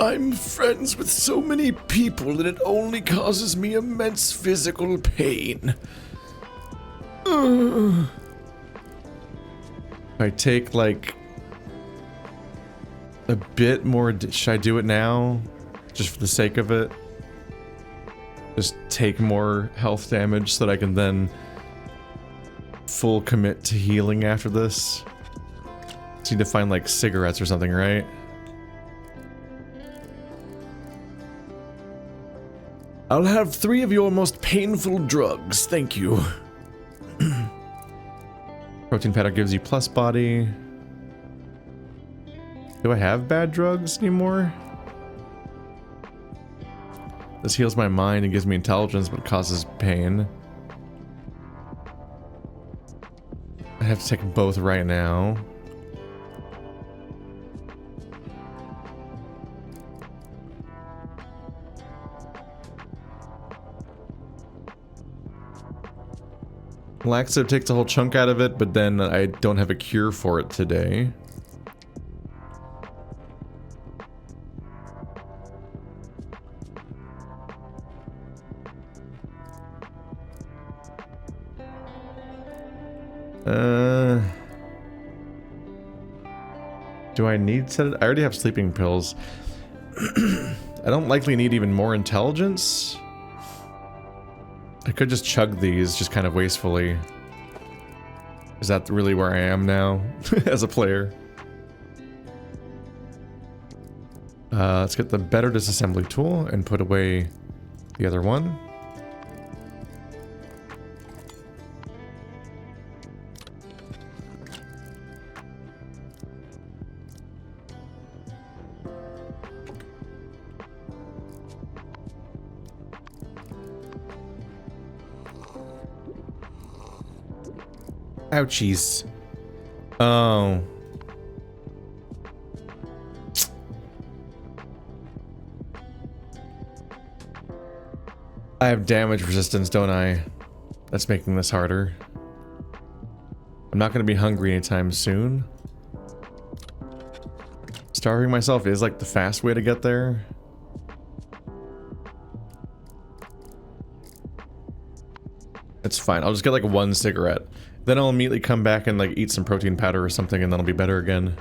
I'm friends with so many people that it only causes me immense physical pain. I take like a bit more. Should I do it now? Just for the sake of it? Just take more health damage so that I can then full commit to healing after this. Just need to find like cigarettes or something, right? I'll have 3 of your most painful drugs, thank you. Protein powder gives you plus body. Do I have bad drugs anymore? This heals my mind and gives me intelligence, but causes pain. I have to take both right now. Laxative takes a whole chunk out of it, but then I don't have a cure for it today. Do I need I already have sleeping pills. I don't likely need even more intelligence. I could just chug these just kind of wastefully. Is that really where I am now as a player? Let's get the better disassembly tool and put away the other one. Ouchies. Oh. I have damage resistance, don't I? That's making this harder. I'm not going to be hungry anytime soon. Starving myself is like the fast way to get there. It's fine. I'll just get like 1 cigarette. Then I'll immediately come back and like eat some protein powder or something, and then I'll be better again.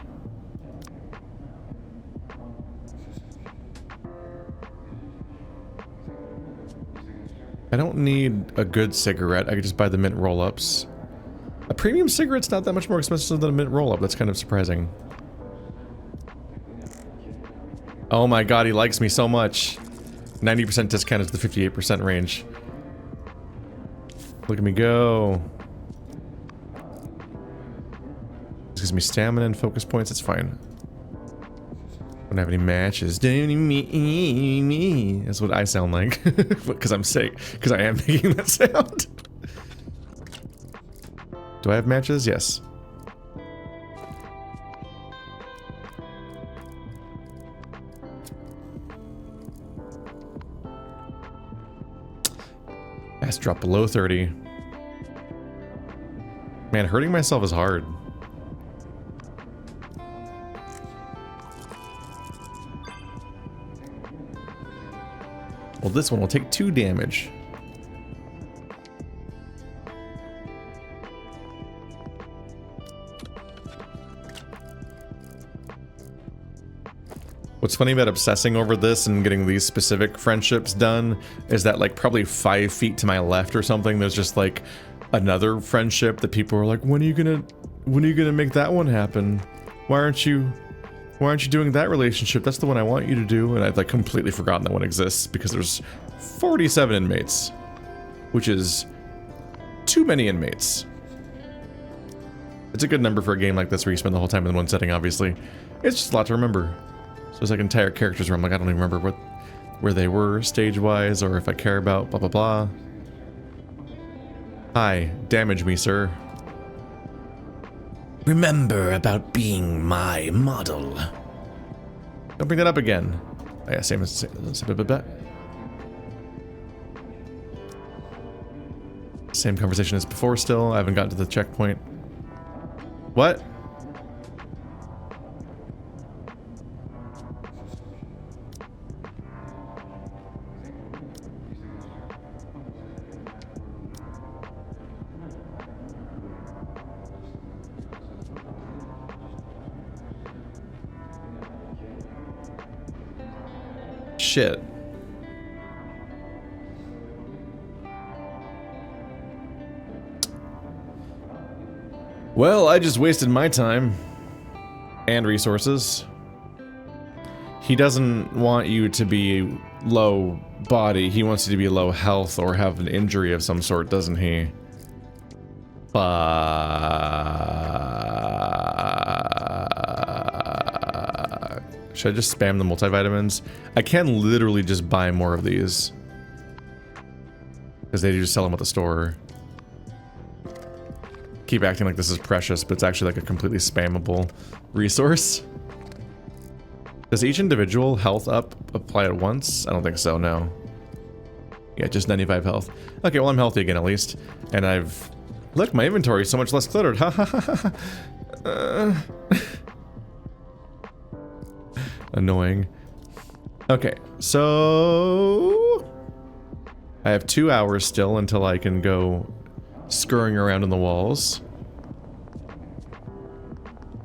I don't need a good cigarette. I could just buy the mint roll-ups. A premium cigarette's not that much more expensive than a mint roll-up. That's kind of surprising. Oh my god, he likes me so much. 90% discount is the 58% range. Look at me go. This gives me stamina and focus points, it's fine. Don't have any matches. That's what I sound like. Because I'm sick. Because I am making that sound. Do I have matches? Yes. Has to drop below 30. Man, hurting myself is hard. Well, this one will take 2 damage. What's funny about obsessing over this and getting these specific friendships done is that like probably 5 feet to my left or something, there's just like another friendship that people are like, when are you gonna make that one happen? Why aren't you doing that relationship? That's the one I want you to do. And I've like completely forgotten that one exists because there's 47 inmates, which is too many inmates. It's a good number for a game like this where you spend the whole time in one setting, obviously. It's just a lot to remember. So there's like entire characters where I'm like, I don't even remember where they were stage-wise or if I care about blah blah blah. Hi, damage me, sir. Remember about being my model. Don't bring that up again. Oh, yeah, same. Same conversation as before still. I haven't gotten to the checkpoint. What? Shit. Well, I just wasted my time. And resources. He doesn't want you to be low body. He wants you to be low health or have an injury of some sort, doesn't he? Should I just spam the multivitamins? I can literally just buy more of these. Because they just sell them at the store. Keep acting like this is precious, but it's actually like a completely spammable resource. Does each individual health up apply at once? I don't think so, no. Yeah, just 95 health. Okay, well I'm healthy again at least. And I've... Look, my inventory is so much less cluttered. Ha ha ha ha. Annoying. Okay, so... I have 2 hours still until I can go scurrying around in the walls.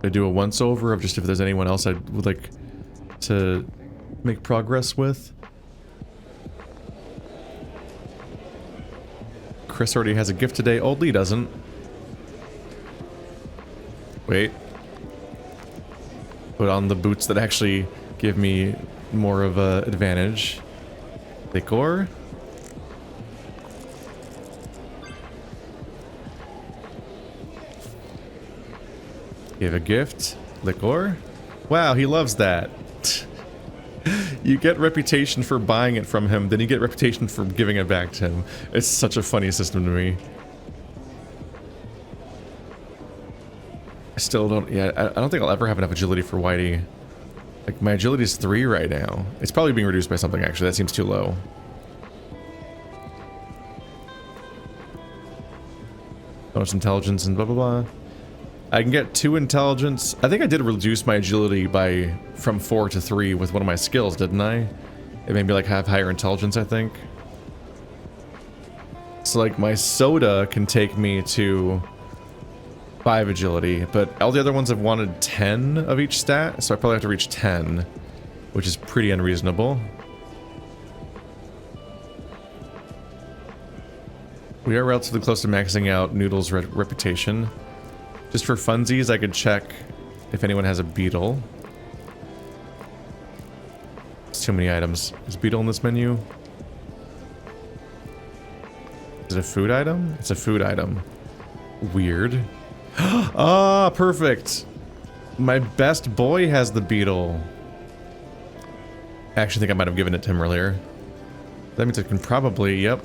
I do a once-over of just if there's anyone else I would like to make progress with. Chris already has a gift today. Old Lee doesn't. Wait. Put on the boots that actually give me more of a advantage. Decor. Give a gift. Liquor. Wow, he loves that. You get reputation for buying it from him, then you get reputation for giving it back to him. It's such a funny system to me. I still don't... Yeah, I don't think I'll ever have enough agility for Whitey. Like, my agility is 3 right now. It's probably being reduced by something, actually. That seems too low. Bonus intelligence and blah blah blah. I can get 2 intelligence. I think I did reduce my agility from 4 to 3 with one of my skills, didn't I? It made me like have higher intelligence, I think. So like my soda can take me to 5 agility, but all the other ones have wanted 10 of each stat, so I probably have to reach 10, which is pretty unreasonable. We are relatively close to maxing out Noodle's reputation. Just for funsies, I could check if anyone has a beetle. It's too many items. Is beetle in this menu? Is it a food item? It's a food item. Weird. Ah, perfect! My best boy has the beetle. I actually think I might have given it to him earlier. That means I can probably, yep,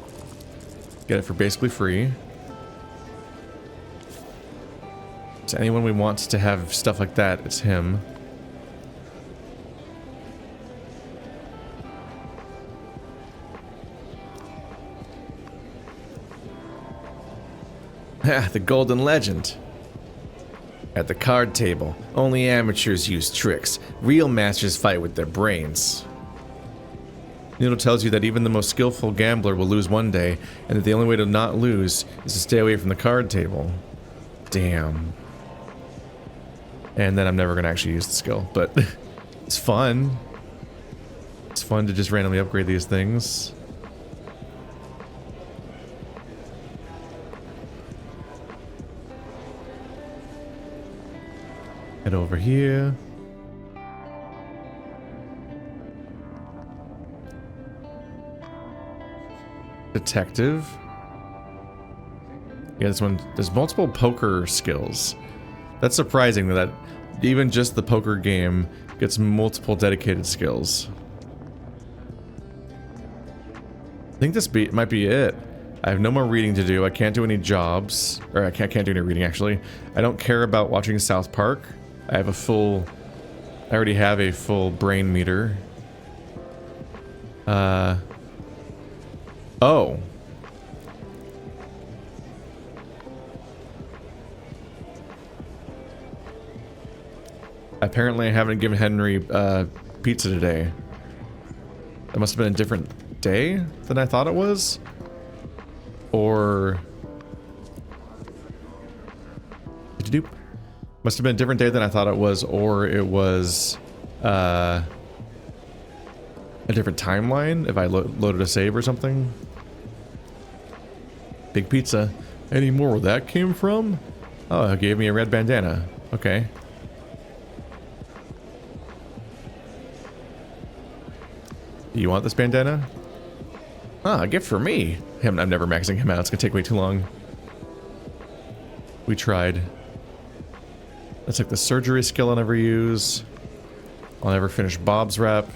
get it for basically free. To anyone we want to have stuff like that, it's him. Ha, the golden legend. At the card table, only amateurs use tricks. Real masters fight with their brains. Noodle tells you that even the most skillful gambler will lose one day, and that the only way to not lose is to stay away from the card table. Damn. And then I'm never going to actually use the skill, but it's fun. It's fun to just randomly upgrade these things. Head over here. Detective. Yeah, this one, there's multiple poker skills. That's surprising that even just the poker game gets multiple dedicated skills. I think this might be it. I have no more reading to do. I can't do any jobs. Or I can't do any reading, actually. I don't care about watching South Park. I have a full... I already have a full brain meter. Oh. Apparently I haven't given Henry pizza today. That must have been a different day than I thought it was. Or... Must have been a different day than I thought it was, or it was... a different timeline if I loaded a save or something. Big pizza. Any more where that came from? Oh, it gave me a red bandana. Okay. You want this bandana? Ah, a gift for me. I'm never maxing him out. It's gonna take way too long. We tried. That's like the surgery skill I'll never use. I'll never finish Bob's rep.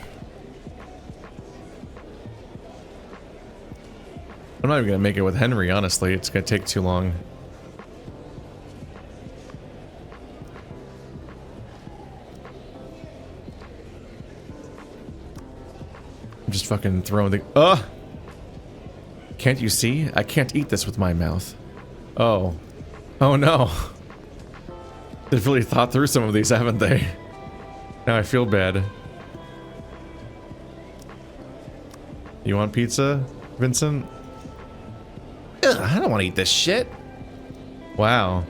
I'm not even gonna make it with Henry, honestly. It's gonna take too long. I'm just fucking throwing the... Ugh! Can't you see? I can't eat this with my mouth. Oh. Oh no. They've really thought through some of these, haven't they? Now I feel bad. You want pizza, Vincent? Ugh, I don't want to eat this shit. Wow.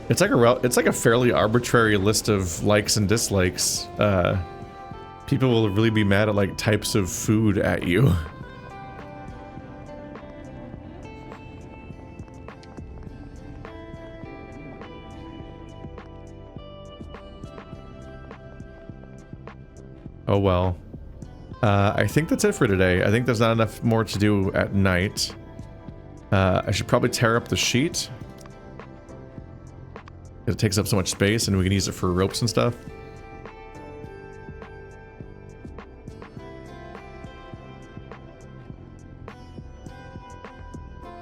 It's like a fairly arbitrary list of likes and dislikes. People will really be mad at like types of food at you. Oh well. I think that's it for today. I think there's not enough more to do at night. I should probably tear up the sheet. It takes up so much space and we can use it for ropes and stuff.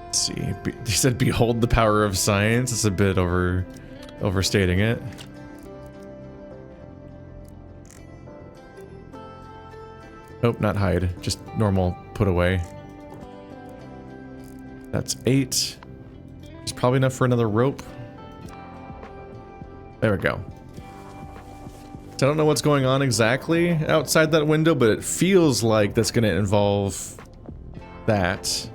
Let's see. He said, behold the power of science. It's a bit overstating it. Nope, not hide. Just normal put away. That's 8. It's probably enough for another rope. There we go. I don't know what's going on exactly outside that window, but it feels like that's going to involve that.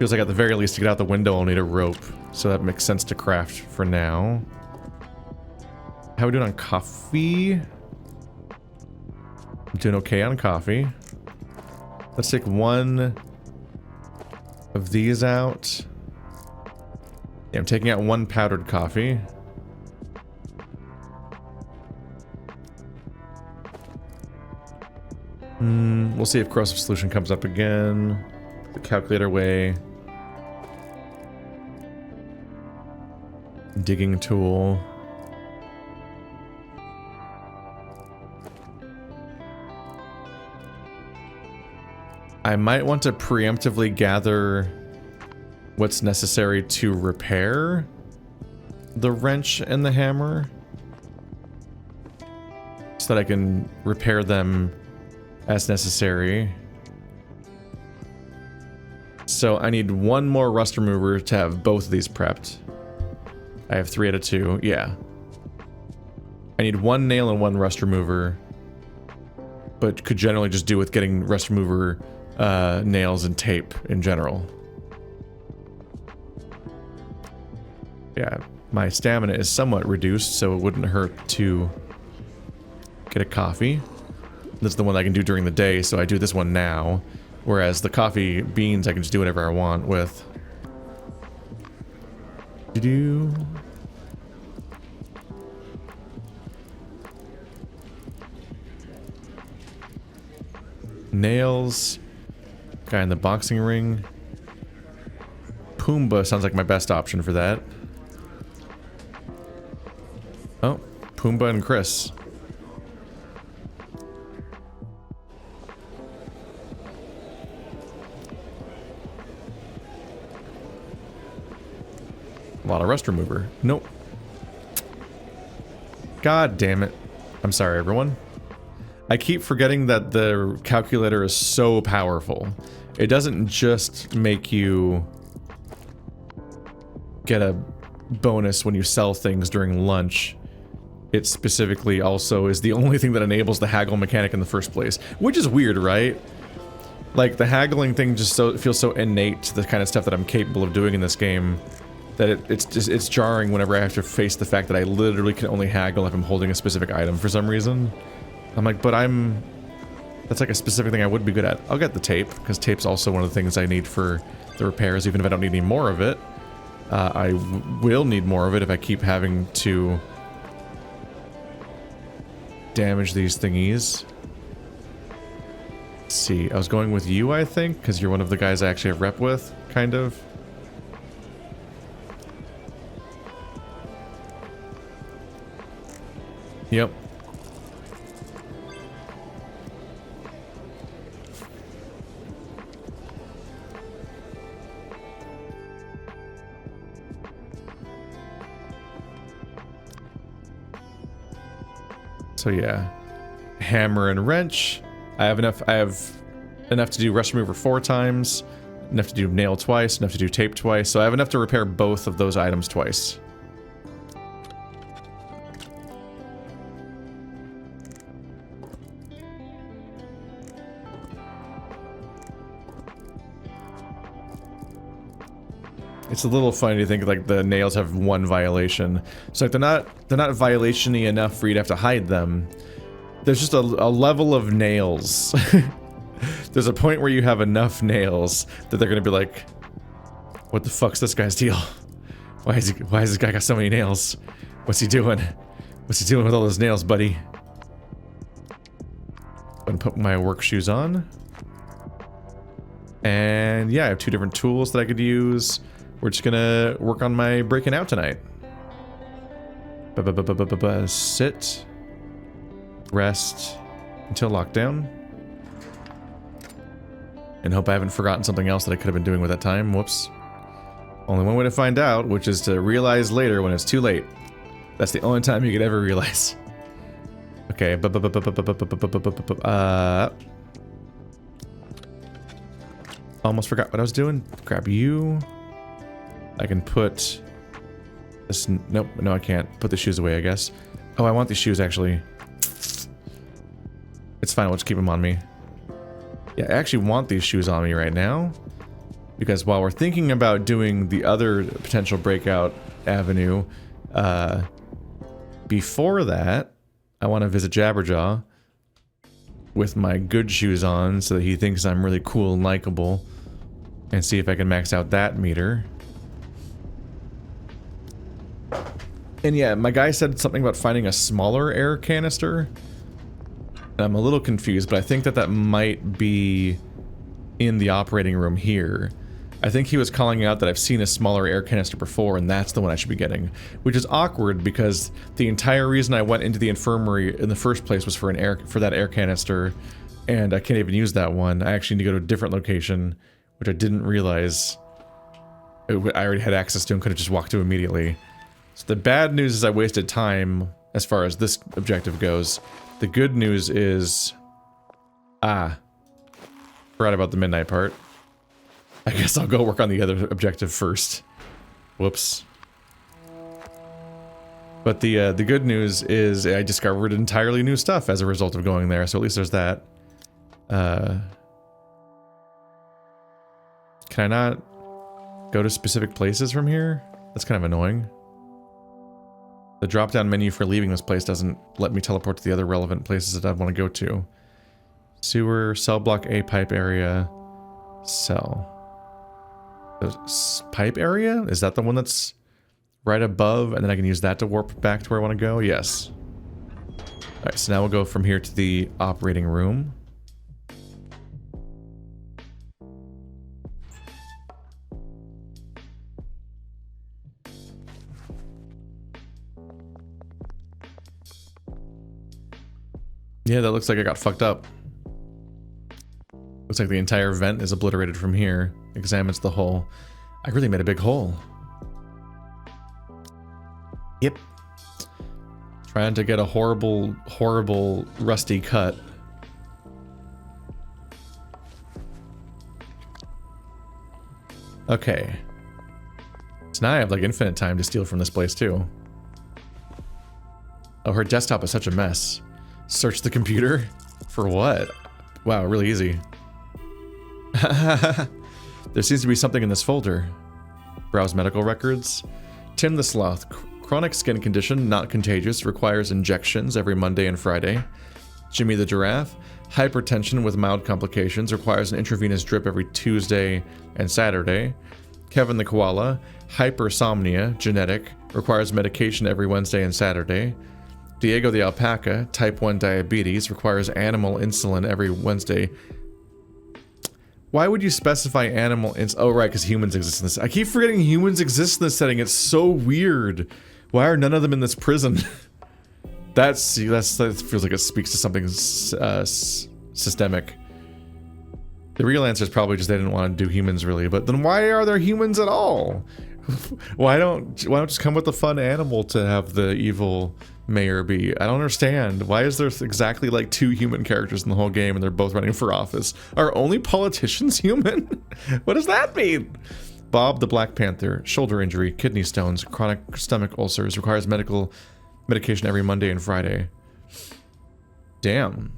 Feels like at the very least to get out the window I'll need a rope. So that makes sense to craft for now. How are we doing on coffee? I'm doing okay on coffee. Let's take one of these out. Yeah, I'm taking out one powdered coffee. We'll see if corrosive solution comes up again. The calculator way. Digging tool. I might want to preemptively gather what's necessary to repair the wrench and the hammer so that I can repair them as necessary. So I need one more rust remover to have both of these prepped. I have 3 out of 2, yeah. I need one nail and one rust remover, but could generally just do with getting rust remover nails and tape in general. Yeah, my stamina is somewhat reduced, so it wouldn't hurt to get a coffee. This is the one I can do during the day, so I do this one now. Whereas the coffee beans I can just do whatever I want with. Do-do. Nails. Guy in the boxing ring. Pumbaa sounds like my best option for that. Oh, Pumbaa and Chris. A lot of rust remover. Nope. God damn it. I'm sorry, everyone. I keep forgetting that the calculator is so powerful. It doesn't just make you get a bonus when you sell things during lunch. It specifically also is the only thing that enables the haggle mechanic in the first place. Which is weird, right? Like, the haggling thing just feels so innate to the kind of stuff that I'm capable of doing in this game that it's jarring whenever I have to face the fact that I literally can only haggle if I'm holding a specific item for some reason. I'm like, but I'm That's like a specific thing I would be good at. I'll get the tape, because tape's also one of the things I need for the repairs, even if I don't need any more of it. I will need more of it if I keep having to damage these thingies. Let's see, I was going with you, I think, because you're one of the guys I actually have rep with, kind of. Yep. So yeah, hammer and wrench. I have enough to do rust remover 4 times, enough to do nail twice, enough to do tape twice, so I have enough to repair both of those items twice. It's a little funny to think like the nails have 1 violation. So like they're not violation-y enough for you to have to hide them. There's just a level of nails. There's a point where you have enough nails that they're gonna be like, what the fuck's this guy's deal? Why has this guy got so many nails? What's he doing? What's he doing with all those nails, buddy? I'm gonna put my work shoes on. And yeah, I have 2 different tools that I could use. We're just gonna work on my breaking out tonight. Sit. Rest until lockdown. And hope I haven't forgotten something else that I could have been doing with that time. Whoops. Only one way to find out, which is to realize later when it's too late. That's the only time you could ever realize. Okay. Almost forgot what I was doing. Grab you. I can put this. Nope, no, I can't. Put the shoes away, I guess. Oh, I want these shoes actually. It's fine, I'll just keep them on me. Yeah, I actually want these shoes on me right now. Because while we're thinking about doing the other potential breakout avenue, before that, I want to visit Jabberjaw with my good shoes on so that he thinks I'm really cool and likable. And see if I can max out that meter. And yeah, my guy said something about finding a smaller air canister. I'm a little confused, but I think that might be in the operating room here. I think he was calling out that I've seen a smaller air canister before, and that's the one I should be getting. Which is awkward, because the entire reason I went into the infirmary in the first place was for that air canister, and I can't even use that one. I actually need to go to a different location, which I didn't realize I already had access to and could have just walked to immediately. So the bad news is I wasted time as far as this objective goes. The good news is... forgot about the midnight part. I guess I'll go work on the other objective first. Whoops. But the good news is I discovered entirely new stuff as a result of going there, so at least there's that. Can I not go to specific places from here? That's kind of annoying. The drop-down menu for leaving this place doesn't let me teleport to the other relevant places that I'd want to go to. Sewer, cell block A, pipe area, cell. The pipe area? Is that the one that's right above, and then I can use that to warp back to where I want to go? Yes. Alright, so now we'll go from here to the operating room. Yeah, that looks like I got fucked up. Looks like the entire vent is obliterated from here. Examines the hole. I really made a big hole. Yep. Trying to get a horrible, horrible rusty cut. Okay. So now I have like infinite time to steal from this place too. Oh, her desktop is such a mess. Search the computer? For what? Wow, really easy. There seems to be something in this folder. Browse medical records. Tim the Sloth. Chronic skin condition, not contagious, requires injections every Monday and Friday. Jimmy the giraffe. Hypertension with mild complications, requires an intravenous drip every Tuesday and Saturday. Kevin the koala. Hypersomnia, genetic, requires medication every Wednesday and Saturday. Diego the alpaca. Type 1 diabetes, requires animal insulin every Wednesday. Why would you specify animal oh, right, because humans exist in this. I keep forgetting humans exist in this setting. It's so weird. Why are none of them in this prison? That feels like it speaks to something systemic. The real answer is probably just they didn't want to do humans, really. But then why are there humans at all? Why don't just come with a fun animal to have the evil mayor be? I don't understand. Why is there exactly like 2 human characters in the whole game and they're both running for office? Are only politicians human? What does that mean? Bob the Black Panther. Shoulder injury, kidney stones, chronic stomach ulcers, requires medication every Monday and Friday. Damn.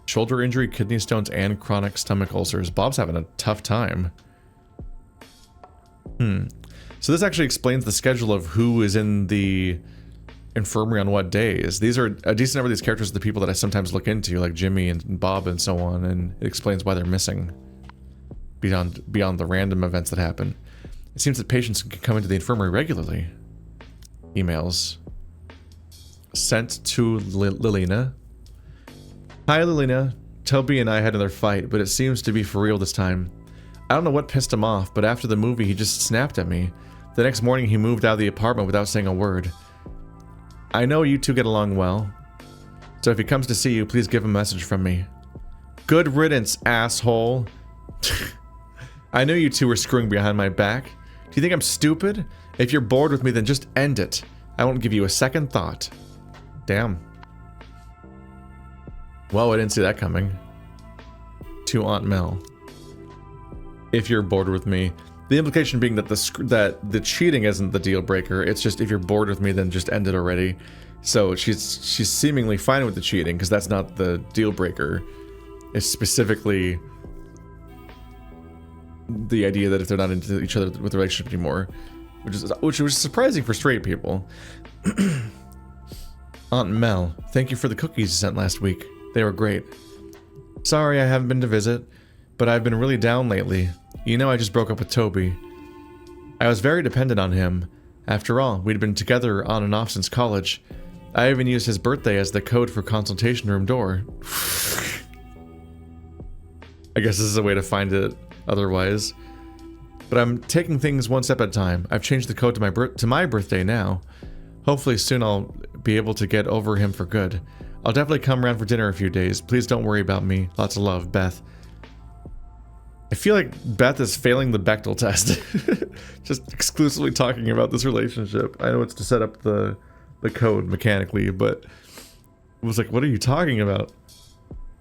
Shoulder injury, kidney stones, and chronic stomach ulcers. Bob's having a tough time. So this actually explains the schedule of who is in the infirmary on what days. These are a decent number of these characters are the people that I sometimes look into, like Jimmy and Bob and so on, and it explains why they're missing beyond the random events that happen. It seems that patients can come into the infirmary regularly. Emails sent to Lilina. Hi Lilina, Toby and I had another fight, but it seems to be for real this time. I don't know what pissed him off, but after the movie he just snapped at me. The next morning he moved out of the apartment without saying a word. I know you two get along well, so if he comes to see you, please give him a message from me. Good riddance, asshole. I knew you two were screwing behind my back. Do you think I'm stupid? If you're bored with me, then just end it. I won't give you a second thought. Damn. Well, I didn't see that coming. To Aunt Mel. If you're bored with me. The implication being that the cheating isn't the deal breaker. It's just if you're bored with me, then just end it already. So she's seemingly fine with the cheating because that's not the deal breaker. It's specifically the idea that if they're not into each other with the relationship anymore, which was surprising for straight people. Aunt Mel, thank you for the cookies you sent last week. They were great. Sorry I haven't been to visit, but I've been really down lately. You know I just broke up with Toby. I was very dependent on him. After all, we'd been together on and off since college. I even used his birthday as the code for consultation room door. I guess this is a way to find it otherwise. But I'm taking things one step at a time. I've changed the code to my birthday now. Hopefully soon I'll be able to get over him for good. I'll definitely come around for dinner a few days. Please don't worry about me. Lots of love, Beth. I feel like Beth is failing the Bechdel test. Just exclusively talking about this relationship. I know it's to set up the code mechanically, but it was like, what are you talking about?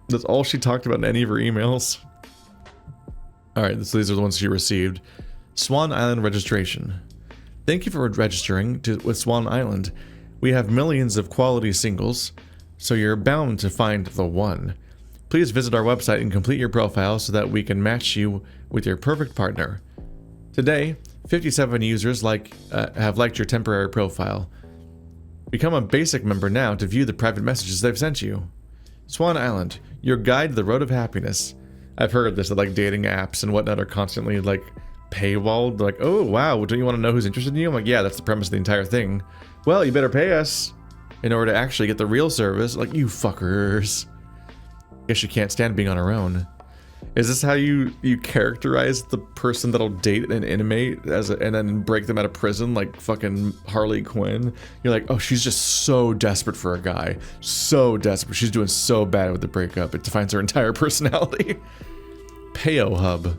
That's all she talked about in any of her emails. Alright, so these are the ones she received. Swan Island registration. Thank you for registering with Swan Island. We have millions of quality singles, so you're bound to find the one. Please visit our website and complete your profile so that we can match you with your perfect partner. Today, 57 users have liked your temporary profile. Become a basic member now to view the private messages they've sent you. Swan Island, your guide to the road of happiness. I've heard this, that like dating apps and whatnot are constantly like paywalled. Like, oh wow, don't you want to know who's interested in you? I'm like, yeah, that's the premise of the entire thing. Well, you better pay us in order to actually get the real service. Like, you fuckers. Guess you can't stand being on her own. Is this how you characterize the person that'll date an inmate and then break them out of prison like fucking Harley Quinn? You're like, oh, she's just so desperate for a guy. So desperate. She's doing so bad with the breakup. It defines her entire personality. Payo Hub.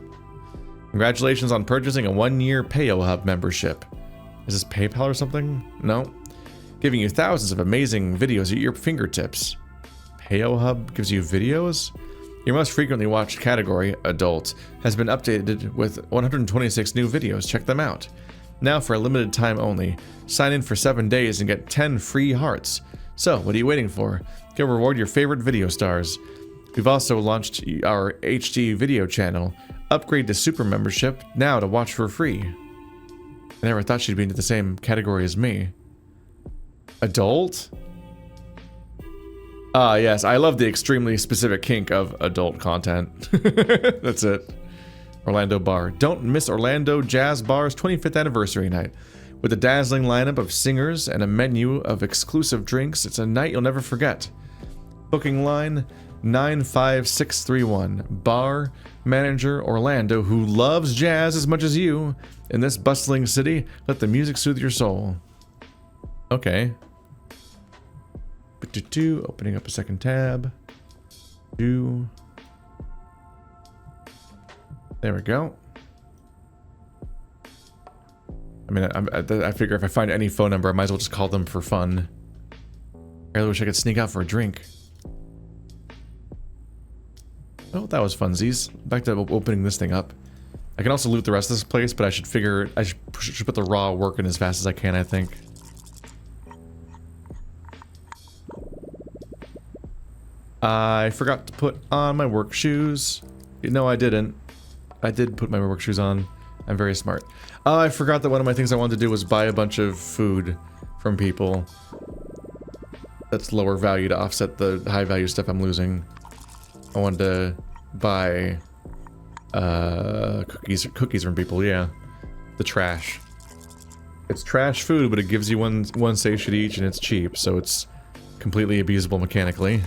Congratulations on purchasing a 1-year Payo Hub membership. Is this PayPal or something? No. Giving you thousands of amazing videos at your fingertips. Payo Hub gives you videos? Your most frequently watched category, adult, has been updated with 126 new videos. Check them out. Now for a limited time only. Sign in for 7 days and get 10 free hearts. So, what are you waiting for? Go reward your favorite video stars. We've also launched our HD video channel. Upgrade to super membership now to watch for free. I never thought she'd be into the same category as me. Adult? Ah, yes, I love the extremely specific kink of adult content. That's it. Orlando Bar. Don't miss Orlando Jazz Bar's 25th anniversary night. With a dazzling lineup of singers and a menu of exclusive drinks, it's a night you'll never forget. Booking line 95631. Bar manager Orlando, who loves jazz as much as you. In this bustling city, let the music soothe your soul. Okay. Opening up a second tab. There we go. I mean, I figure if I find any phone number, I might as well just call them for fun. I really wish I could sneak out for a drink. Oh, that was funsies. Back to opening this thing up. I can also loot the rest of this place, but I should figure... I should put the raw work in as fast as I can, I think. I forgot to put on my work shoes. No, I didn't. I did put my work shoes on. I'm very smart. I forgot that one of my things I wanted to do was buy a bunch of food from people. That's lower value to offset the high value stuff I'm losing. I wanted to buy cookies from people, yeah. The trash. It's trash food, but it gives you one station each and it's cheap, so it's completely abusable mechanically.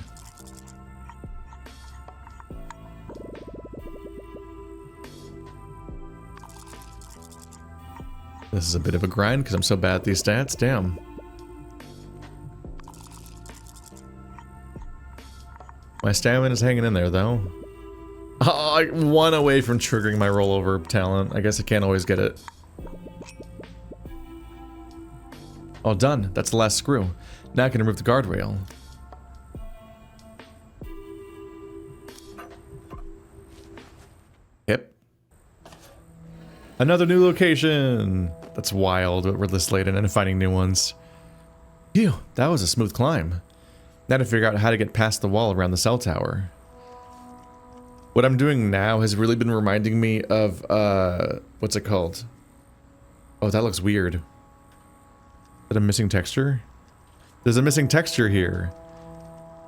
This is a bit of a grind because I'm so bad at these stats. Damn. My stamina is hanging in there, though. Oh, one away from triggering my rollover talent. I guess I can't always get it. All done. That's the last screw. Now I can remove the guardrail. Yep. Another new location! That's wild, but we're this late and finding new ones. Phew, that was a smooth climb. Now to figure out how to get past the wall around the cell tower. What I'm doing now has really been reminding me of, what's it called? Oh, that looks weird. Is that a missing texture? There's a missing texture here.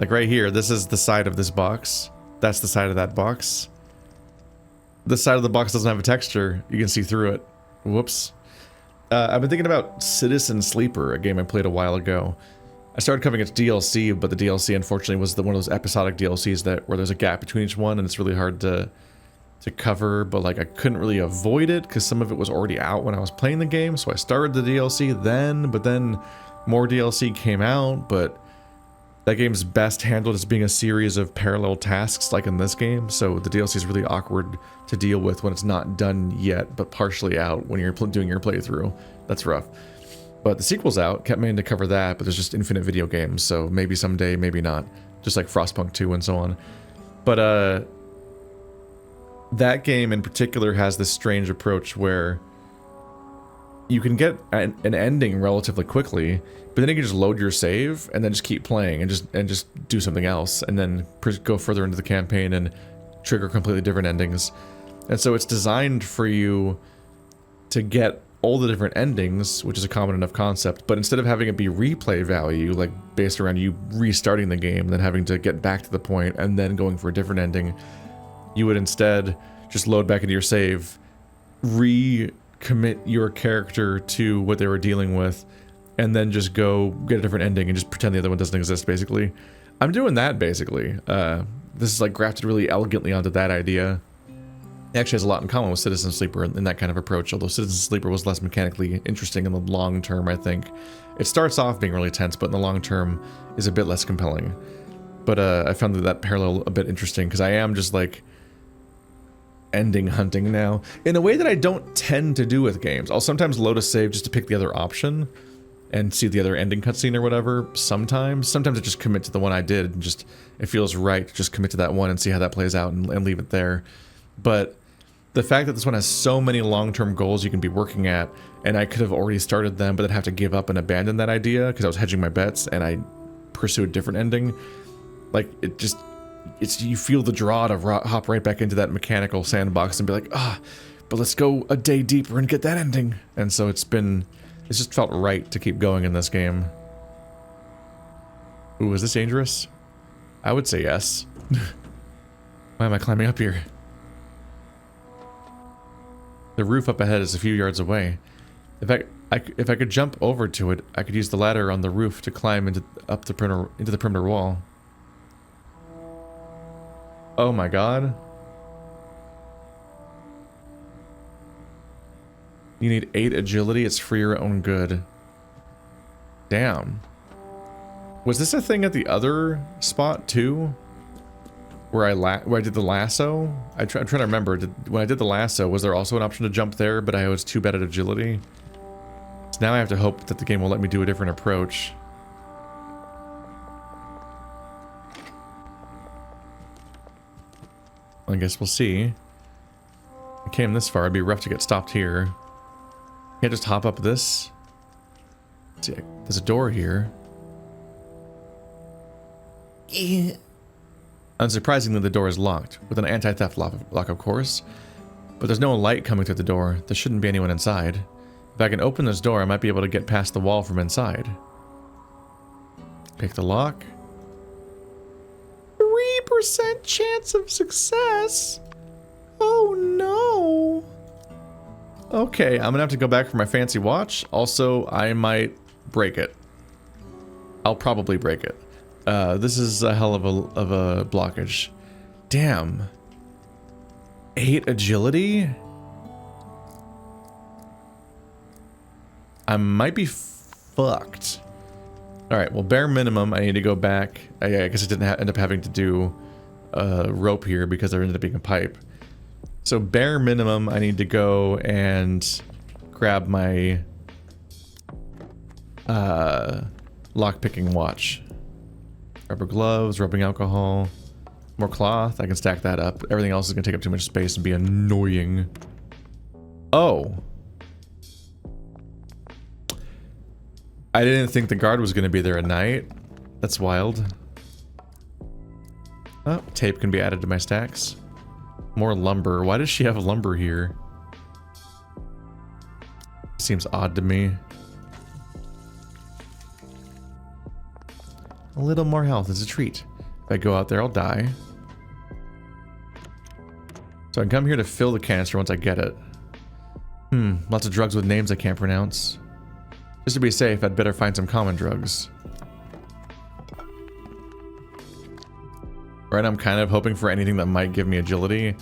Like right here, this is the side of this box. That's the side of that box. This side of the box doesn't have a texture. You can see through it. Whoops. I've been thinking about Citizen Sleeper, a game I played a while ago. I started covering its DLC, but the DLC unfortunately was one of those episodic DLCs where there's a gap between each one and it's really hard to cover, but like I couldn't really avoid it because some of it was already out when I was playing the game, so I started the DLC then, but then more DLC came out, but that game's best handled as being a series of parallel tasks like in this game, so the DLC is really awkward to deal with when it's not done yet, but partially out when you're doing your playthrough. That's rough. But the sequel's out, kept meaning to cover that, but there's just infinite video games, so maybe someday, maybe not. Just like Frostpunk 2 and so on. But, that game in particular has this strange approach where you can get an ending relatively quickly, but then you can just load your save and then just keep playing and just do something else, and then go further into the campaign and trigger completely different endings. And so it's designed for you to get all the different endings, which is a common enough concept, but instead of having it be replay value, like based around you restarting the game, then having to get back to the point and then going for a different ending, you would instead just load back into your save, recommit your character to what they were dealing with, and then just go get a different ending and just pretend the other one doesn't exist, basically. I'm doing that, basically. This is like grafted really elegantly onto that idea. It actually has a lot in common with Citizen Sleeper in that kind of approach, although Citizen Sleeper was less mechanically interesting in the long term, I think. It starts off being really tense, but in the long term is a bit less compelling. But I found that parallel a bit interesting, because I am just like ending hunting now, in a way that I don't tend to do with games. I'll sometimes load a save just to pick the other option and see the other ending cutscene or whatever. Sometimes I just commit to the one I did, and just, it feels right to just commit to that one and see how that plays out and leave it there. But the fact that this one has so many long-term goals you can be working at, and I could have already started them, but then have to give up and abandon that idea because I was hedging my bets and I pursued a different ending. Like, you feel the draw to hop right back into that mechanical sandbox and be like, but let's go a day deeper and get that ending. And so it's just felt right to keep going in this game. Ooh, is this dangerous? I would say yes. Why am I climbing up here? The roof up ahead is a few yards away. If I could jump over to it, I could use the ladder on the roof to climb into the perimeter wall. Oh my god. You need 8 agility, it's for your own good. Damn. Was this a thing at the other spot too? Where I did the lasso? I'm trying to remember. When I did the lasso, was there also an option to jump there, but I was too bad at agility? So now I have to hope that the game will let me do a different approach. I guess we'll see. I came this far, it'd be rough to get stopped here. Can't just hop up this. Let's see, there's a door here. Unsurprisingly, the door is locked, with an anti-theft lock of course. But there's no light coming through the door. There shouldn't be anyone inside. If I can open this door, I might be able to get past the wall from inside. Pick the lock. 3% chance of success. Oh no. Okay, I'm gonna have to go back for my fancy watch. Also, I might break it. I'll probably break it. This is a hell of a blockage. Damn. 8 agility? I might be fucked. Alright, well, bare minimum, I need to go back. I guess I didn't end up having to do rope here because there ended up being a pipe. So bare minimum, I need to go and grab my lock-picking watch. Rubber gloves, rubbing alcohol, more cloth. I can stack that up. Everything else is going to take up too much space and be annoying. Oh. I didn't think the guard was going to be there at night. That's wild. Oh, tape can be added to my stacks. More lumber. Why does she have lumber here? Seems odd to me. A little more health is a treat. If I go out there, I'll die. So I can come here to fill the canister once I get it. Lots of drugs with names I can't pronounce. Just to be safe, I'd better find some common drugs. Right, I'm kind of hoping for anything that might give me agility.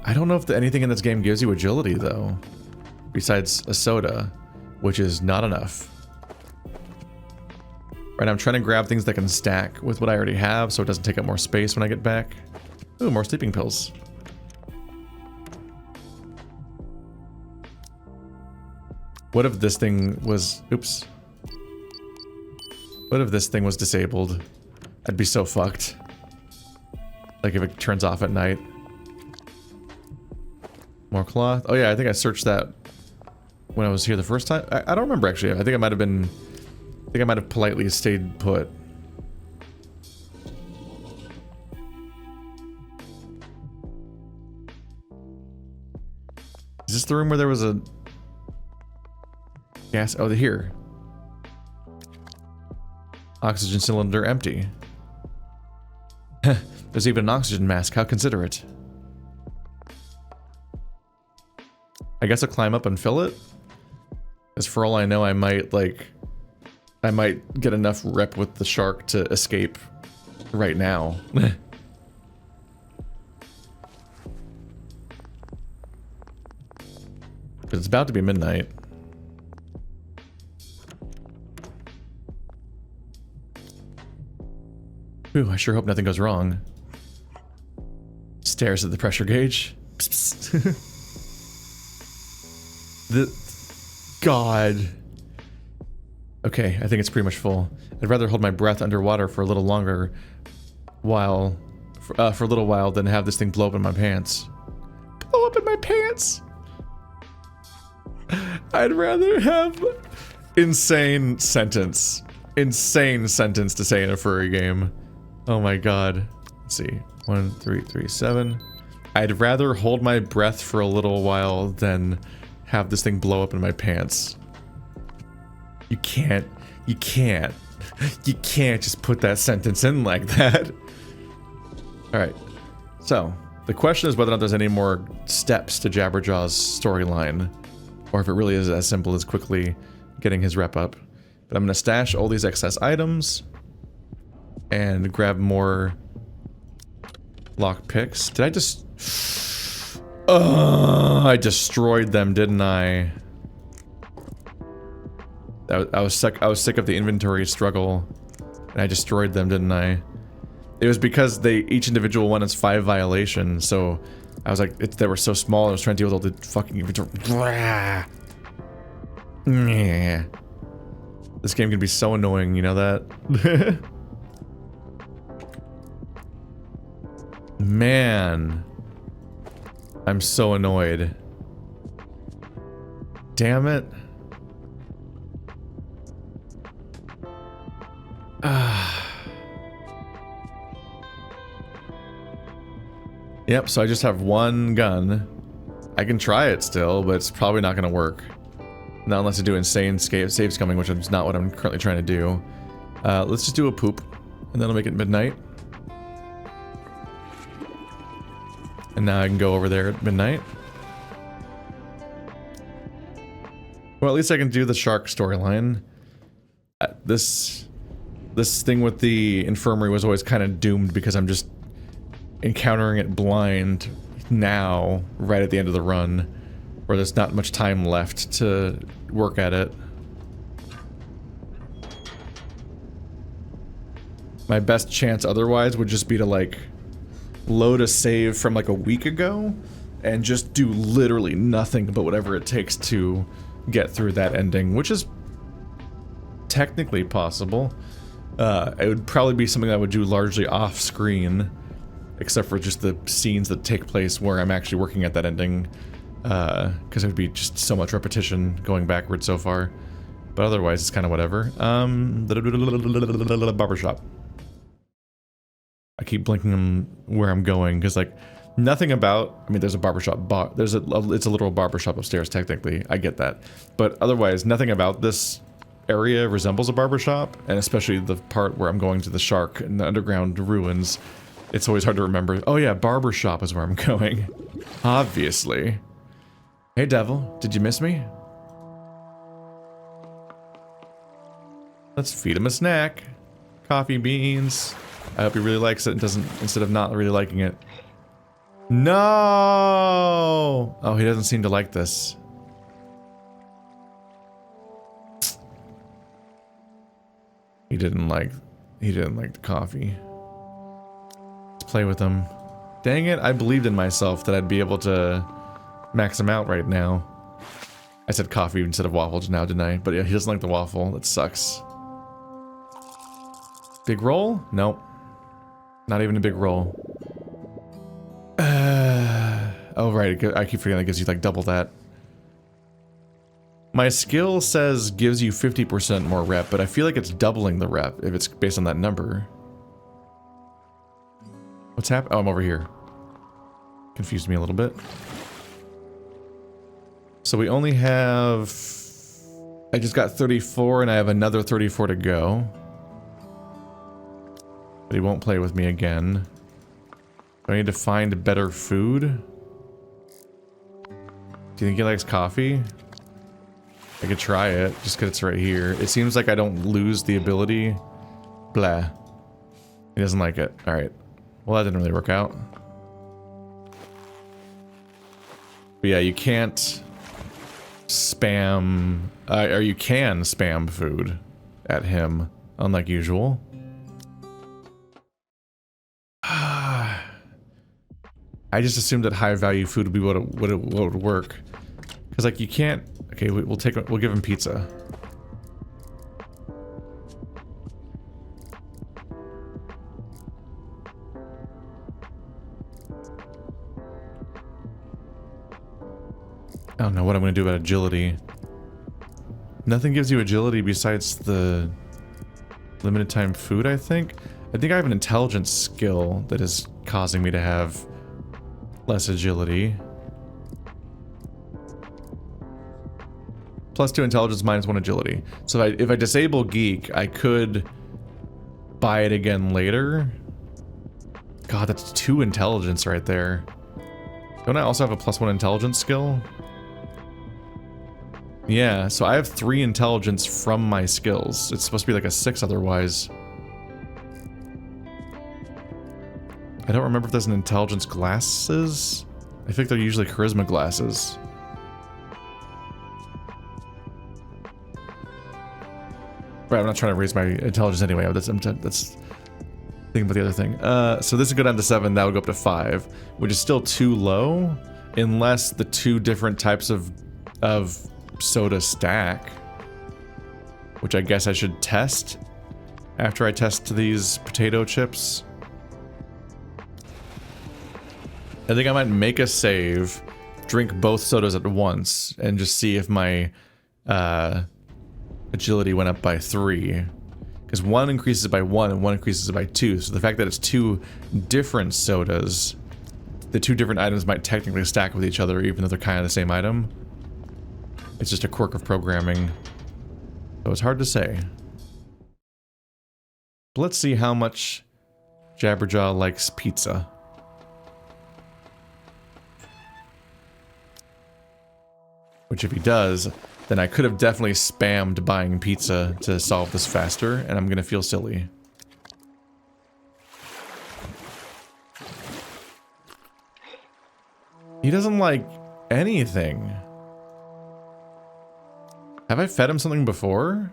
I don't know if anything in this game gives you agility, though. Besides a soda, which is not enough. Right, I'm trying to grab things that can stack with what I already have so it doesn't take up more space when I get back. Ooh, more sleeping pills. What if this thing was... Oops. What if this thing was disabled? I'd be so fucked. Like if it turns off at night. More cloth. Oh yeah, I think I searched that when I was here the first time. I don't remember actually. I think I might have been... I think I might have politely stayed put. Is this the room where there was a... gas? Oh, here. Oxygen cylinder empty. There's even an oxygen mask. How considerate. I guess I'll climb up and fill it. Because for all I know, I might, like... I might get enough rep with the shark to escape right now. Because it's about to be midnight. Ooh, I sure hope nothing goes wrong. Stares at the pressure gauge. Psst, psst. God. Okay, I think it's pretty much full. I'd rather hold my breath underwater for a little longer while... for a little while than have this thing blow up in my pants. Blow up in my pants! I'd rather have... Insane sentence. Insane sentence to say in a furry game. Oh my god. Let's see. 1, 3, 3, 7. I'd rather hold my breath for a little while than have this thing blow up in my pants. You can't just put that sentence in like that. Alright. So, the question is whether or not there's any more steps to Jabberjaw's storyline. Or if it really is as simple as quickly getting his rep up. But I'm going to stash all these excess items. And grab more lock picks. Did I just... I destroyed them, didn't I? I was sick of the inventory struggle. And I destroyed them, didn't I? It was because each individual one is 5 violations, so I was like, they were so small, I was trying to deal with all the fucking inventory. This game can be so annoying, you know that? Man. I'm so annoyed. Damn it. Yep, so I just have one gun. I can try it still, but it's probably not gonna work. Not unless I do insane saves coming, which is not what I'm currently trying to do. Let's just do a poop, and then I'll make it midnight. And now I can go over there at midnight. Well, at least I can do the shark storyline. This thing with the infirmary was always kind of doomed because I'm just encountering it blind now, right at the end of the run, where there's not much time left to work at it. My best chance otherwise would just be to like load a save from like a week ago and just do literally nothing but whatever it takes to get through that ending, which is technically possible. It would probably be something I would do largely off screen, except for just the scenes that take place where I'm actually working at that ending, because it would be just so much repetition going backward so far. But otherwise, it's kind of whatever. Barbershop. I keep blinking on where I'm going, because like, nothing about, I mean, there's a barbershop, it's a literal barbershop upstairs, technically, I get that. But otherwise, nothing about this area resembles a barbershop, and especially the part where I'm going to the shark and the underground ruins. It's always hard to remember. Oh yeah, barbershop is where I'm going. Obviously. Hey devil, did you miss me? Let's feed him a snack. Coffee beans. I hope he really likes it and doesn't, instead of not really liking it. No! Oh, he doesn't seem to like this. He didn't like the coffee. Let's play with him. Dang it, I believed in myself that I'd be able to max him out right now. I said coffee instead of waffle just now, didn't I? But yeah, he doesn't like the waffle. That sucks. Big roll? Nope. Not even a big roll. Oh right, I keep forgetting it gives you like double that. My skill says gives you 50% more rep, but I feel like it's doubling the rep if it's based on that number. What's happening? Oh, I'm over here. Confused me a little bit. So we only have... I just got 34 and I have another 34 to go. But he won't play with me again. Do I need to find better food? Do you think he likes coffee? I could try it, just because it's right here. It seems like I don't lose the ability. Blah. He doesn't like it. Alright. Well, that didn't really work out. But yeah, you can't spam... or you can spam food at him, unlike usual. I just assumed that high value food would be what would work. Because like you can't... Okay, we'll give him pizza. I don't know what I'm gonna do about agility. Nothing gives you agility besides the limited time food, I think. I think I have an intelligence skill that is causing me to have less agility. +2 intelligence, -1 agility. So if I disable geek, I could buy it again later. God, that's 2 intelligence right there. Don't I also have a +1 intelligence skill? Yeah, so I have 3 intelligence from my skills. It's supposed to be like a 6 otherwise. I don't remember if there's an intelligence glasses. I think they're usually charisma glasses. Right, I'm not trying to raise my intelligence anyway. That's thinking about the other thing. So this would go down to 7, that would go up to 5, which is still too low, unless the 2 different types of soda stack, which I guess I should test after I test these potato chips. I think I might make a save, drink both sodas at once, and just see if my agility went up by 3. Because 1 increases by 1 and 1 increases by 2. So the fact that it's 2 different sodas, the 2 different items might technically stack with each other even though they're kind of the same item. It's just a quirk of programming. So it's hard to say. But let's see how much Jabberjaw likes pizza. Which if he does, then I could have definitely spammed buying pizza to solve this faster, and I'm gonna feel silly. He doesn't like anything. Have I fed him something before?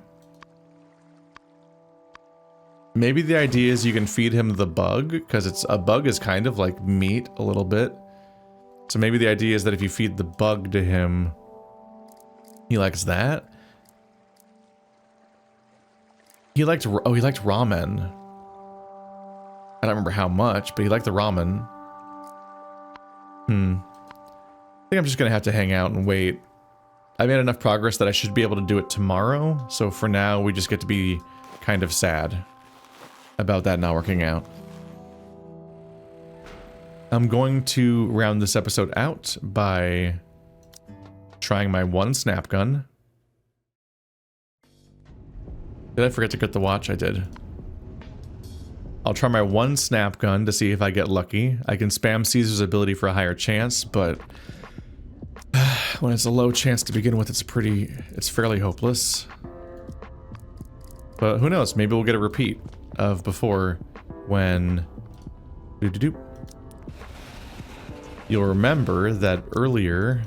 Maybe the idea is you can feed him the bug, because a bug is kind of like meat a little bit. So maybe the idea is that if you feed the bug to him, he likes that. He liked ramen. I don't remember how much, but he liked the ramen. I think I'm just gonna have to hang out and wait. I made enough progress that I should be able to do it tomorrow, so for now we just get to be kind of sad about that not working out. I'm going to round this episode out by trying my 1 snap gun. Did I forget to get the watch? I did. I'll try my 1 snap gun to see if I get lucky. I can spam Caesar's ability for a higher chance, but when it's a low chance to begin with, it's fairly hopeless. But who knows? Maybe we'll get a repeat of before when... You'll remember that earlier,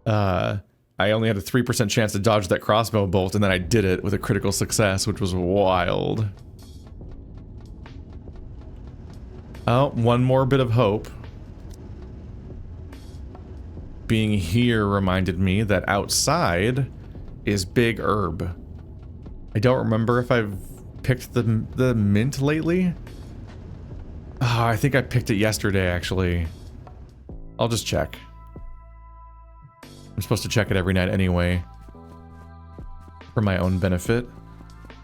I only had a 3% chance to dodge that crossbow bolt, and then I did it with a critical success, which was wild. Oh, one more bit of hope. Being here reminded me that outside is Big Herb. I don't remember if I've picked the mint lately. Oh, I think I picked it yesterday, actually. I'll just check. I'm supposed to check it every night anyway, for my own benefit,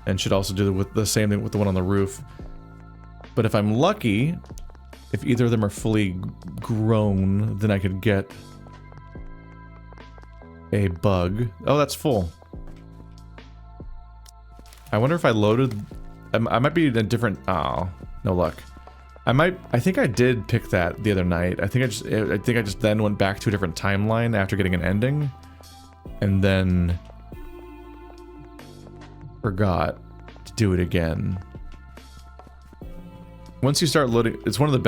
and should also do the same thing with the one on the roof. But if I'm lucky, if either of them are fully grown, then I could get a bug. Oh, that's full. I wonder if I loaded... I might be in a different... Oh, no luck. I think I did pick that the other night. I think I just then went back to a different timeline after getting an ending, and then forgot to do it again. Once you start loading, it's one of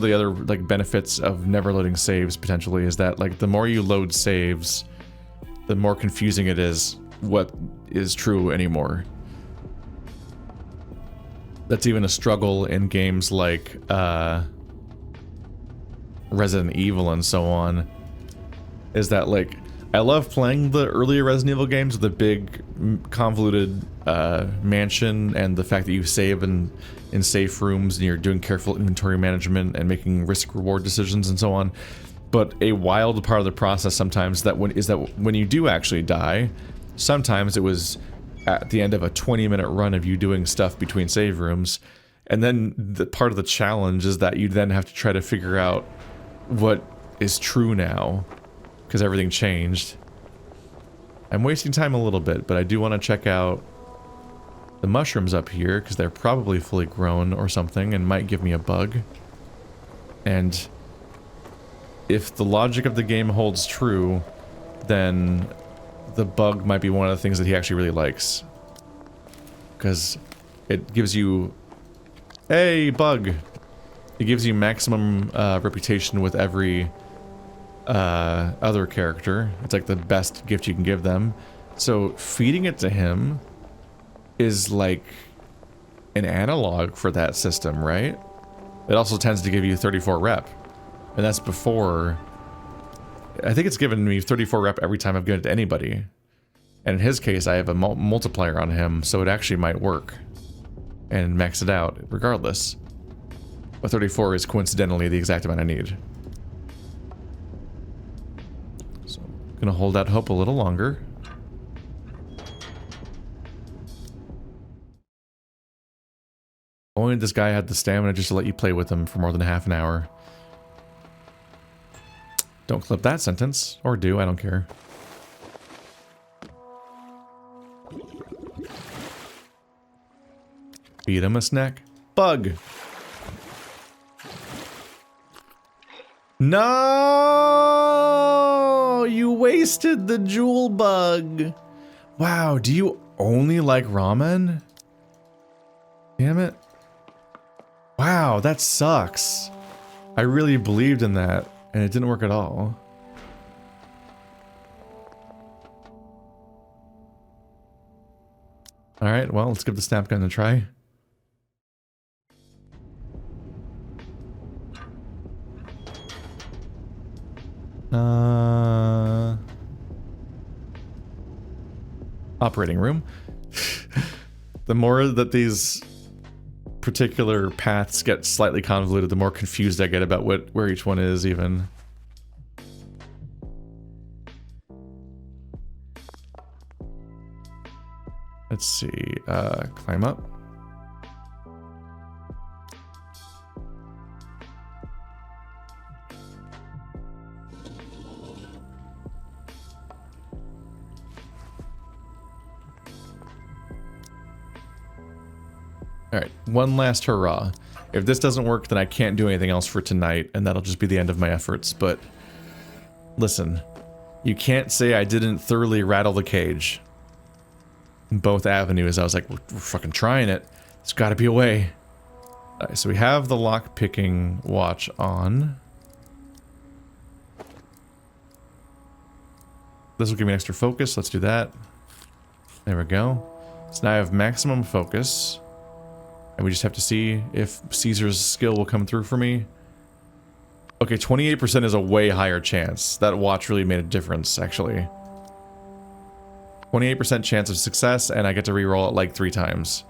the other like benefits of never loading saves potentially is that like the more you load saves, the more confusing it is what is true anymore. That's even a struggle in games like Resident Evil and so on. Is that like I love playing the earlier Resident Evil games with the big convoluted mansion and the fact that you save in safe rooms and you're doing careful inventory management and making risk-reward decisions and so on. But a wild part of the process sometimes is that when you do actually die, sometimes it was at the end of a 20-minute run of you doing stuff between save rooms, and then the part of the challenge is that you then have to try to figure out what is true now, because everything changed. I'm wasting time a little bit, but I do want to check out the mushrooms up here, because they're probably fully grown or something, and might give me a bug. And if the logic of the game holds true, then the bug might be one of the things that he actually really likes. Because it gives you... Hey, bug! It gives you maximum reputation with every other character. It's like the best gift you can give them. So feeding it to him is like an analog for that system, right? It also tends to give you 34 rep. And that's before... I think it's given me 34 rep every time I've given it to anybody. And in his case, I have a multiplier on him, so it actually might work. And max it out, regardless. But 34 is coincidentally the exact amount I need. So, I'm gonna hold out hope a little longer. Only this guy had the stamina just to let you play with him for more than half an hour. Don't clip that sentence. Or do, I don't care. Feed him a snack. Bug! No! You wasted the jewel bug! Wow, do you only like ramen? Damn it. Wow, that sucks. I really believed in that, and it didn't work at all. Alright, well, let's give the snap gun a try. Operating room. The more that these particular paths get slightly convoluted, the more confused I get about where each one is even. Let's see, climb up. Alright, one last hurrah. If this doesn't work, then I can't do anything else for tonight, and that'll just be the end of my efforts, but... Listen, you can't say I didn't thoroughly rattle the cage. In both avenues, I was like, we're fucking trying it. There's gotta be a way. Alright, so we have the lock-picking watch on. This will give me an extra focus, let's do that. There we go. So now I have maximum focus. And we just have to see if Caesar's skill will come through for me. Okay, 28% is a way higher chance. That watch really made a difference, actually. 28% chance of success, and I get to reroll it like 3 times.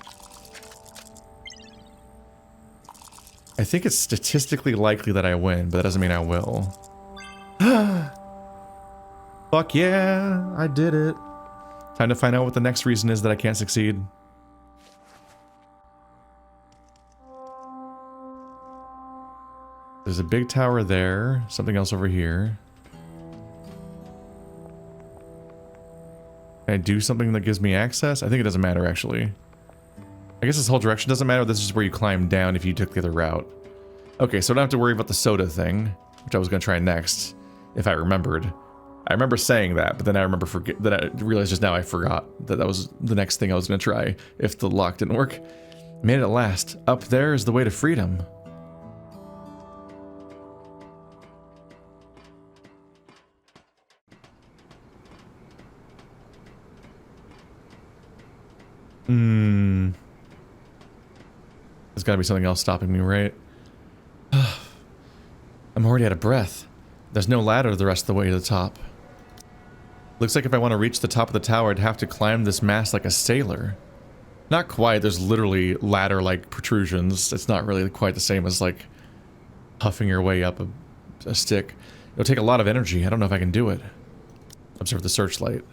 I think it's statistically likely that I win, but that doesn't mean I will. Fuck yeah, I did it. Time to find out what the next reason is that I can't succeed. There's a big tower there, something else over here. Can I do something that gives me access? I think it doesn't matter, actually. I guess this whole direction doesn't matter. This is where you climb down if you took the other route. Okay, so I don't have to worry about the soda thing, which I was going to try next, if I remembered. I remember saying that, but then I realized just now I forgot that that was the next thing I was going to try if the lock didn't work. Made it at last. Up there is the way to freedom. There's gotta be something else stopping me, right? I'm already out of breath. There's no ladder the rest of the way to the top. Looks like if I want to reach the top of the tower, I'd have to climb this mast like a sailor. Not quite, there's literally ladder-like protrusions. It's not really quite the same as, like, huffing your way up a stick. It'll take a lot of energy. I don't know if I can do it. Observe the searchlight.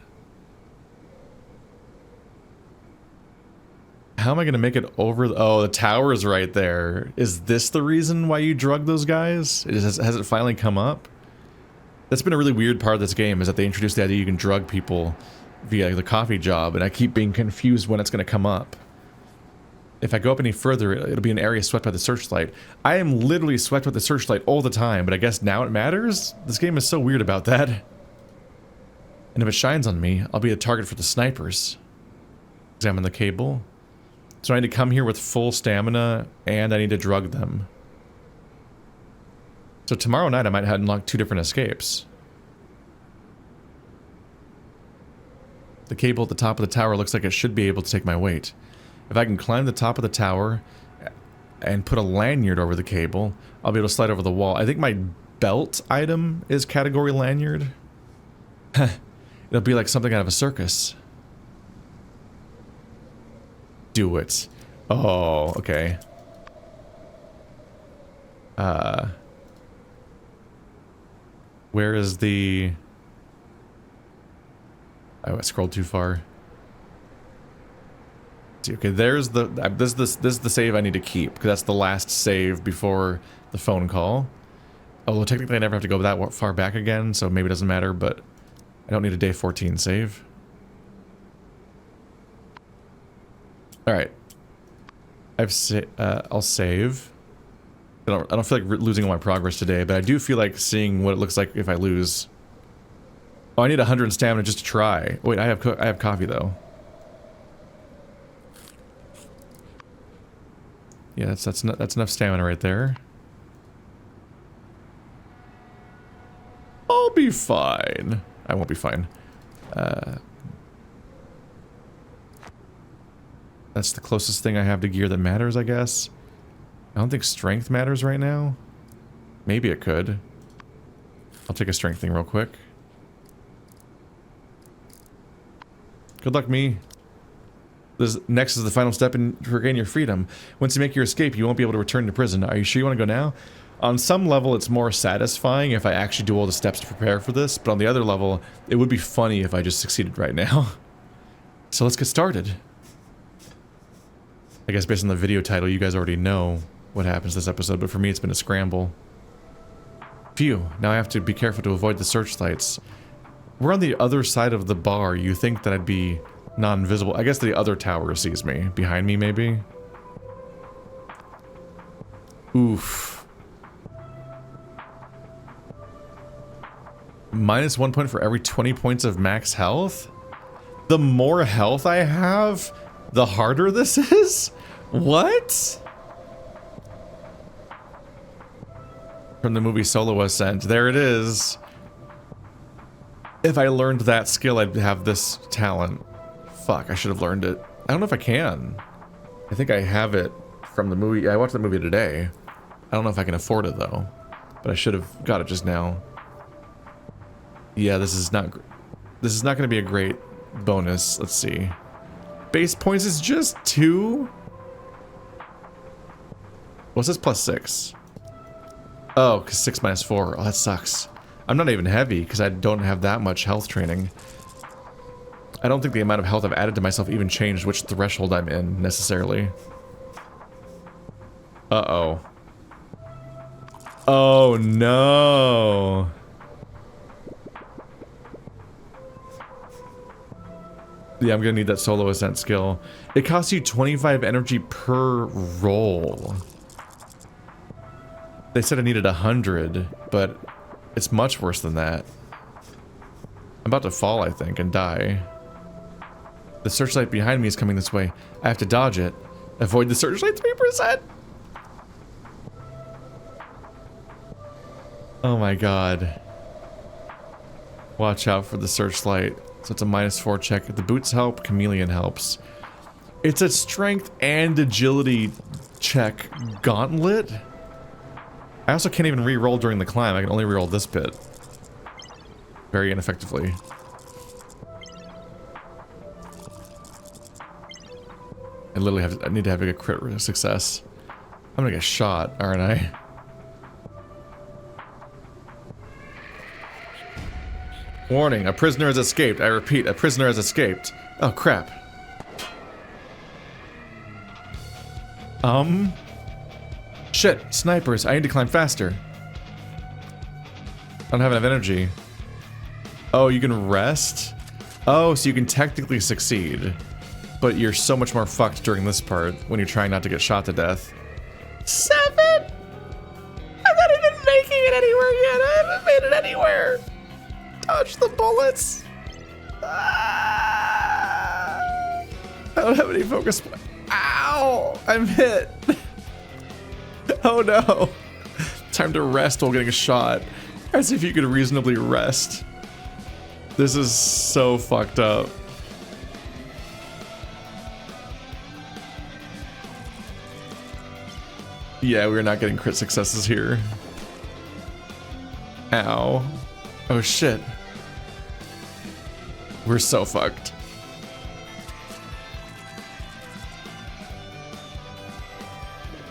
How am I going to make it over? Oh, the tower is right there. Is this the reason why you drug those guys? Has it finally come up? That's been a really weird part of this game, is that they introduced the idea you can drug people via the coffee job, and I keep being confused when it's going to come up. If I go up any further, it'll be an area swept by the searchlight. I am literally swept by the searchlight all the time, but I guess now it matters? This game is so weird about that. And if it shines on me, I'll be a target for the snipers. Examine the cable. So I need to come here with full stamina, and I need to drug them. So tomorrow night I might have unlocked 2 different escapes. The cable at the top of the tower looks like it should be able to take my weight. If I can climb the top of the tower and put a lanyard over the cable, I'll be able to slide over the wall. I think my belt item is category lanyard. It'll be like something out of a circus. Do it. Oh, okay. Where is the... Oh, I scrolled too far. See, okay, there's the... This is the save I need to keep, because that's the last save before the phone call. Although technically I never have to go that far back again, so maybe it doesn't matter, but I don't need a day 14 save. Alright. I'll save. I don't feel like losing all my progress today, but I do feel like seeing what it looks like if I lose. Oh, I need 100 stamina just to try. Wait, I have coffee though. Yeah, that's enough stamina right there. I'll be fine. I won't be fine. That's the closest thing I have to gear that matters, I guess. I don't think strength matters right now. Maybe it could. I'll take a strength thing real quick. Good luck, me. This next is the final step in to regain your freedom. Once you make your escape, you won't be able to return to prison. Are you sure you want to go now? On some level, it's more satisfying if I actually do all the steps to prepare for this, but on the other level, it would be funny if I just succeeded right now. So let's get started. I guess based on the video title, you guys already know what happens this episode, but for me, it's been a scramble. Phew, now I have to be careful to avoid the searchlights. We're on the other side of the bar. You think that I'd be non-visible. I guess the other tower sees me. Behind me, maybe? Oof. Minus 1 point for every 20 points of max health? The more health I have, the harder this is? What? From the movie Solo Ascent. There it is. If I learned that skill, I'd have this talent. Fuck, I should have learned it. I don't know if I can. I think I have it from the movie. I watched the movie today. I don't know if I can afford it, though. But I should have got it just now. Yeah, this is not going to be a great bonus. Let's see. Base points is just 2? What's this plus 6? Oh, because 6 minus 4. Oh, that sucks. I'm not even heavy because I don't have that much health training. I don't think the amount of health I've added to myself even changed which threshold I'm in, necessarily. Uh-oh. Oh, no. Yeah, I'm gonna need that solo ascent skill. It costs you 25 energy per roll. They said I needed 100, but it's much worse than that. I'm about to fall, I think, and die. The searchlight behind me is coming this way. I have to dodge it. Avoid the searchlight 3%! Oh my god. Watch out for the searchlight. So it's a -4 check. The boots help, chameleon helps. It's a strength and agility check gauntlet. I also can't even re-roll during the climb. I can only re-roll this bit. Very ineffectively. I literally have to, I need to have a crit success. I'm gonna get shot, aren't I? Warning, a prisoner has escaped. I repeat, a prisoner has escaped. Oh, crap. Shit, snipers. I need to climb faster. I don't have enough energy. Oh, you can rest? Oh, so you can technically succeed. but you're so much more fucked during this part when you're trying not to get shot to death. 7? I'm not even making it anywhere yet. I haven't made it anywhere. Dodge the bullets. I don't have any focus. Ow! I'm hit. Oh no. Time to rest while getting shot. As if you could reasonably rest. This is so fucked up. Yeah, we're not getting crit successes here. Ow. Oh shit. We're so fucked.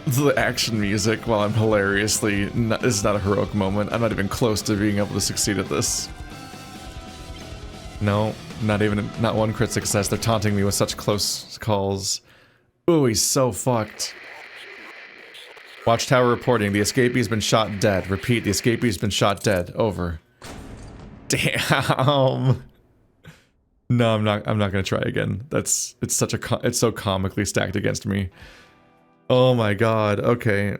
The action music, while I'm hilariously... this is not a heroic moment. I'm not even close to being able to succeed at this. No, not one crit success. They're taunting me with such close calls. Ooh, he's so fucked. Watchtower reporting. The escapee's been shot dead. Repeat, the escapee's been shot dead. Over. Damn. No, I'm not gonna try again. It's so comically stacked against me. Oh my god, okay.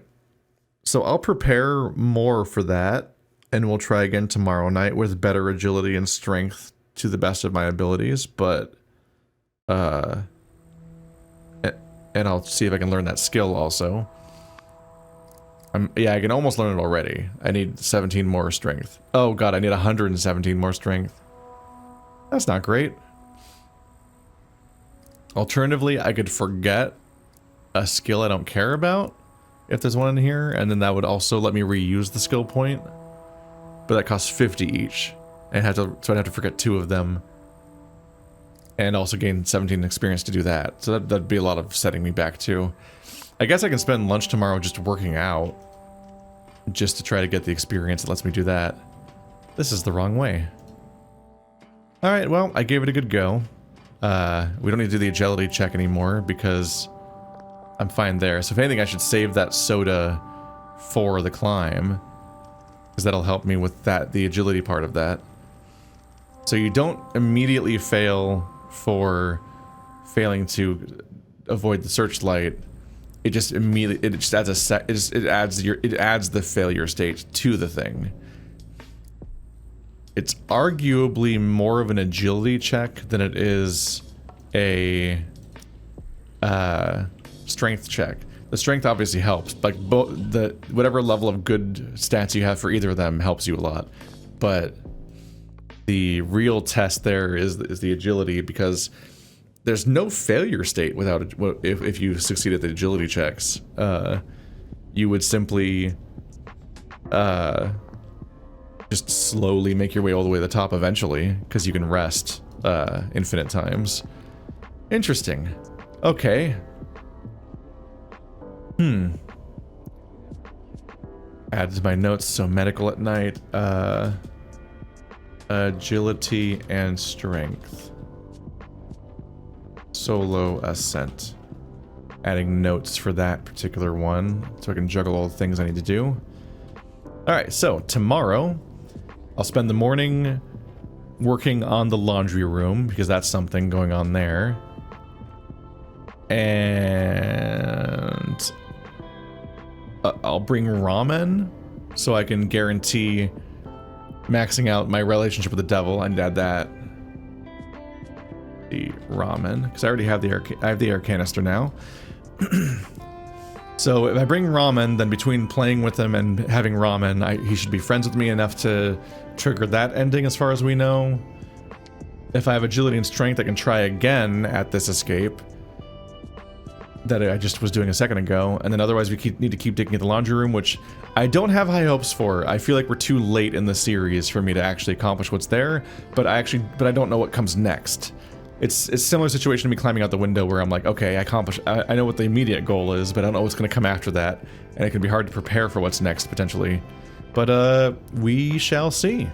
So I'll prepare more for that, and we'll try again tomorrow night with better agility and strength to the best of my abilities, but... and I'll see if I can learn that skill also. Yeah, I can almost learn it already. I need 17 more strength. Oh god, I need 117 more strength. That's not great. Alternatively, I could forget a skill I don't care about, if there's one in here, and then that would also let me reuse the skill point. But that costs 50 each, and so I'd have to forget 2 of them, and also gain 17 experience to do that. So that'd be a lot of setting me back too. I guess I can spend lunch tomorrow just working out, just to try to get the experience that lets me do that. This is the wrong way. Alright, well, I gave it a good go. We don't need to do the agility check anymore, because I'm fine there. So if anything, I should save that soda for the climb, because that'll help me with the agility part of that. So you don't immediately fail for failing to avoid the searchlight. It just immediately, it adds it adds the failure state to the thing. It's arguably more of an agility check than it is a strength check. The strength obviously helps, like whatever level of good stats you have for either of them helps you a lot. But the real test there is the agility, because there's no failure state without if you succeed at the agility checks. You would simply just slowly make your way all the way to the top eventually, because you can rest infinite times. Interesting. Okay. Add to my notes, so medical at night, agility and strength. Solo ascent. Adding notes for that particular one, so I can juggle all the things I need to do. Alright, so tomorrow, I'll spend the morning working on the laundry room, because that's something going on there. And I'll bring ramen, so I can guarantee maxing out my relationship with the devil. I need to add that. The ramen, because I already have the air canister now. So if I bring ramen, then between playing with him and having ramen, he should be friends with me enough to trigger that ending, as far as we know. If I have agility and strength, I can try again at this escape that I just was doing a second ago, and then otherwise we need to keep digging at the laundry room, which I don't have high hopes for. I feel like we're too late in the series for me to actually accomplish what's there, but I don't know what comes next. It's a similar situation to me climbing out the window, where I'm like, okay, I know what the immediate goal is, but I don't know what's going to come after that, and it can be hard to prepare for what's next, potentially. But, we shall see.